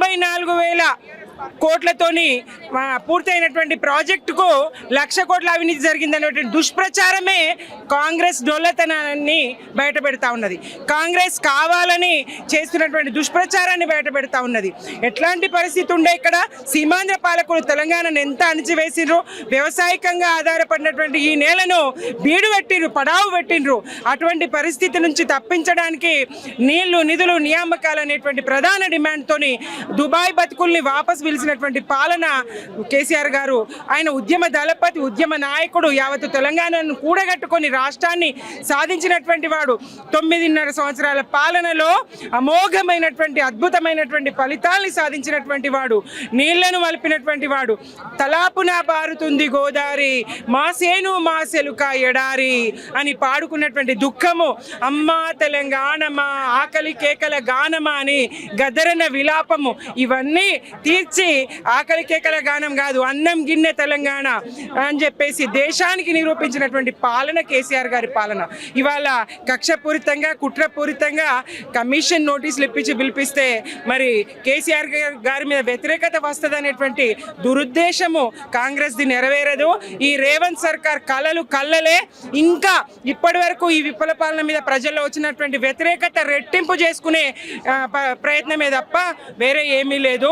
94,000 కోట్లతోని పూర్తయినటువంటి ప్రాజెక్టుకు 1,00,000 కోట్ల అవినీతి జరిగిందనేటువంటి దుష్ప్రచారమే కాంగ్రెస్ డొల్లతనాన్ని బయటపెడతా ఉన్నది. కాంగ్రెస్ కావాలని చేస్తున్నటువంటి దుష్ప్రచారాన్ని బయటపెడతా ఉన్నది. ఎట్లాంటి పరిస్థితి ఉండే ఇక్కడ సీమాంధ్ర పాలకులు తెలంగాణను ఎంత అణిచివేసిండ్రు, వ్యవసాయకంగా ఆధారపడినటువంటి ఈ నేలను బీడు పెట్టిండ్రు, పడావు పెట్టిండ్రు. అటువంటి పరిస్థితి నుంచి తప్పించడానికి నీళ్లు, నిధులు, నియామకాలు అనేటువంటి ప్రధాన డిమాండ్తోని దుబాయ్ బతుకుల్ని వాపసు పిలిచినటువంటి పాలన కేసీఆర్ గారు. ఆయన ఉద్యమ దళపతి, ఉద్యమ నాయకుడు, యావత్తు తెలంగాణను కూడగట్టుకొని రాష్ట్రాన్ని సాధించినటువంటి వాడు. 9.5 సంవత్సరాల పాలనలో అమోఘమైనటువంటి అద్భుతమైనటువంటి ఫలితాల్ని సాధించినటువంటి వాడు, నీళ్లను మలిపినటువంటి వాడు. తలాపున పారుతుంది గోదారి, మా సేను మా సెలుక ఎడారి అని పాడుకున్నటువంటి దుఃఖము, అమ్మా తెలంగాణమా ఆకలి కేకల గానమా అని గద్దరన్న విలాపము, ఇవన్నీ తీర్చి ఆకలి కేకల గానం కాదు, అన్నం గిన్నె తెలంగాణ అని చెప్పేసి దేశానికి నిరూపించినటువంటి పాలన కేసీఆర్ గారి పాలన. ఇవాళ కక్షపూరితంగా, కుట్రపూరితంగా కమిషన్ నోటీసులు ఇప్పించి పిలిపిస్తే మరి కేసీఆర్ గారి మీద వ్యతిరేకత వస్తుంది అనేటువంటి దురుద్దేశము కాంగ్రెస్ది నెరవేరదు. ఈ రేవంత్ సర్కార్ కళ్ళలే. ఇంకా ఇప్పటి వరకు ఈ విఫల పాలన మీద ప్రజల్లో వచ్చినటువంటి వ్యతిరేకత రెట్టింపు చేసుకునే ప్రయత్నమే తప్ప వేరే ఏమీ లేదు.